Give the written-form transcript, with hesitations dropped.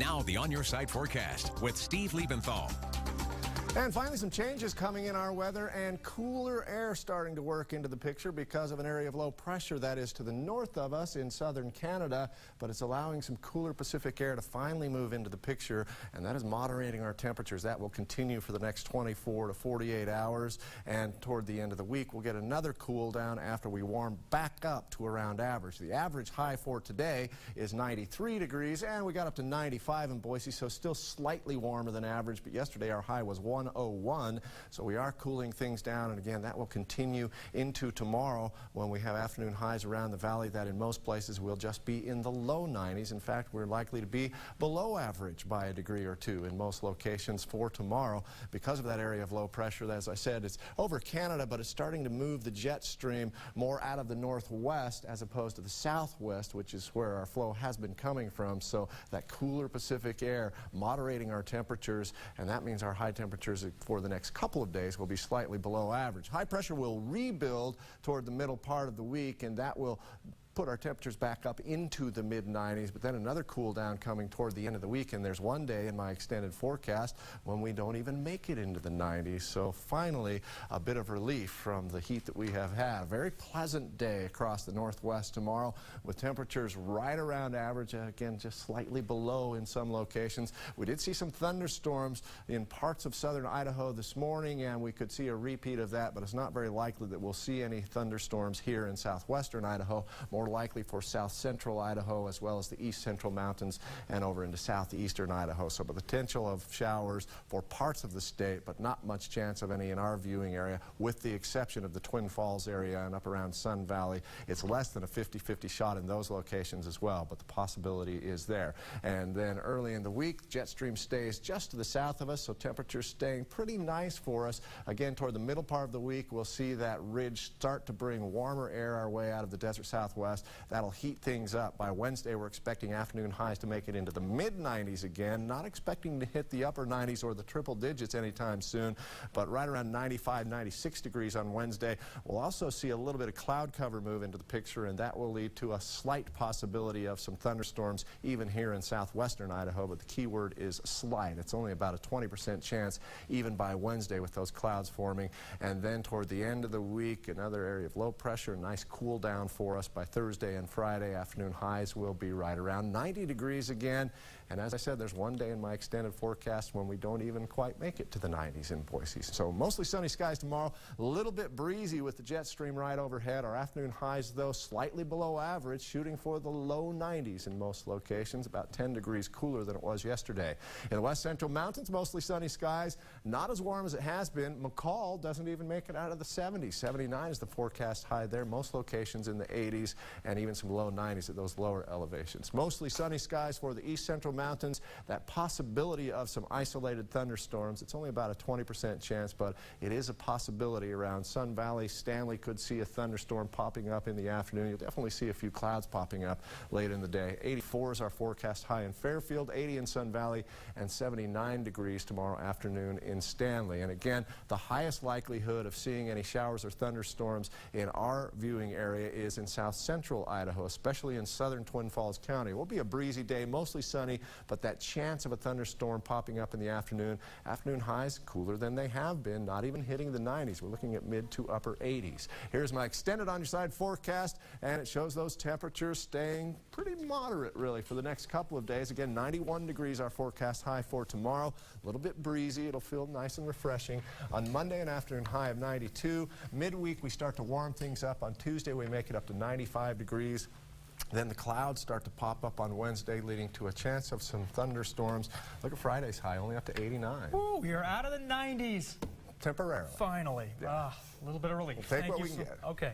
Now the On Your Side forecast with Steve Liebenthal. And finally, some changes coming in our weather, and cooler air starting to work into the picture because of an area of low pressure that is to the north of us in southern Canada, but it's allowing some cooler Pacific air to finally move into the picture, and that is moderating our temperatures. That will continue for the next 24 to 48 hours, and toward the end of the week, we'll get another cool down after we warm back up to around average. The average high for today is 93 degrees, and we got up to 95 in Boise, so still slightly warmer than average, but yesterday our high was 101, so we are cooling things down, and again that will continue into tomorrow when we have afternoon highs around the valley that in most places will just be in the low 90s. In fact, we're likely to be below average by a degree or two in most locations for tomorrow because of that area of low pressure. As I said, it's over Canada, but it's starting to move the jet stream more out of the northwest as opposed to the southwest, which is where our flow has been coming from. So that cooler Pacific air moderating our temperatures, and that means our high temperatures for the next couple of days will be slightly below average. High pressure will rebuild toward the middle part of the week, and that will put our temperatures back up into the mid-90s, but then another cool down coming toward the end of the week, and there's one day in my extended forecast when we don't even make it into the 90s. So finally, a bit of relief from the heat that we have had. A very pleasant day across the northwest tomorrow with temperatures right around average, again just slightly below in some locations. We did see some thunderstorms in parts of southern Idaho this morning, and we could see a repeat of that, but it's not very likely that we'll see any thunderstorms here in southwestern Idaho. More likely for south central Idaho as well as the east central mountains and over into southeastern Idaho. So the potential of showers for parts of the state, but not much chance of any in our viewing area, with the exception of the Twin Falls area and up around Sun Valley. It's less than a 50-50 shot in those locations as well, but the possibility is there. And then early in the week, jet stream stays just to the south of us, so temperatures staying pretty nice for us. Again, toward the middle part of the week, we'll see that ridge start to bring warmer air our way out of the desert southwest. That'll heat things up. By Wednesday, we're expecting afternoon highs to make it into the mid-90s again. Not expecting to hit the upper 90s or the triple digits anytime soon, but right around 95, 96 degrees on Wednesday. We'll also see a little bit of cloud cover move into the picture, and that will lead to a slight possibility of some thunderstorms even here in southwestern Idaho, but the key word is slight. It's only about a 20% chance even by Wednesday with those clouds forming. And then toward the end of the week, another area of low pressure, nice cool down for us by Thursday and Friday. Afternoon highs will be right around 90 degrees again. And as I said, there's one day in my extended forecast when we don't even quite make it to the 90s in Boise. So mostly sunny skies tomorrow. A little bit breezy with the jet stream right overhead. Our afternoon highs, though, slightly below average, shooting for the low 90s in most locations, about 10 degrees cooler than it was yesterday. In the west central mountains, mostly sunny skies. Not as warm as it has been. McCall doesn't even make it out of the 70s. 79 is the forecast high there. Most locations in the 80s. And even some low 90s at those lower elevations. Mostly sunny skies for the east central mountains. That possibility of some isolated thunderstorms, it's only about a 20% chance, but it is a possibility around Sun Valley. Stanley could see a thunderstorm popping up in the afternoon. You'll definitely see a few clouds popping up late in the day. 84 is our forecast high in Fairfield, 80 in Sun Valley, and 79 degrees tomorrow afternoon in Stanley. And again, the highest likelihood of seeing any showers or thunderstorms in our viewing area is in south central Idaho, especially in southern Twin Falls County. It will be a breezy day, mostly sunny, but that chance of a thunderstorm popping up in the afternoon. Afternoon highs cooler than they have been, not even hitting the 90s. We're looking at mid to upper 80s. Here's my extended on your side forecast, and it shows those temperatures staying pretty moderate, really, for the next couple of days. Again, 91 degrees our forecast high for tomorrow. A little bit breezy. It'll feel nice and refreshing. On Monday, an afternoon high of 92. Midweek, we start to warm things up. On Tuesday, we make it up to 95 degrees. Then the clouds start to pop up on Wednesday, leading to a chance of some thunderstorms. Look at Friday's high, only up to 89. Ooh, you're out of the 90s. Temporarily. Finally. Yeah. A little bit of relief. We'll take what we can get. Okay.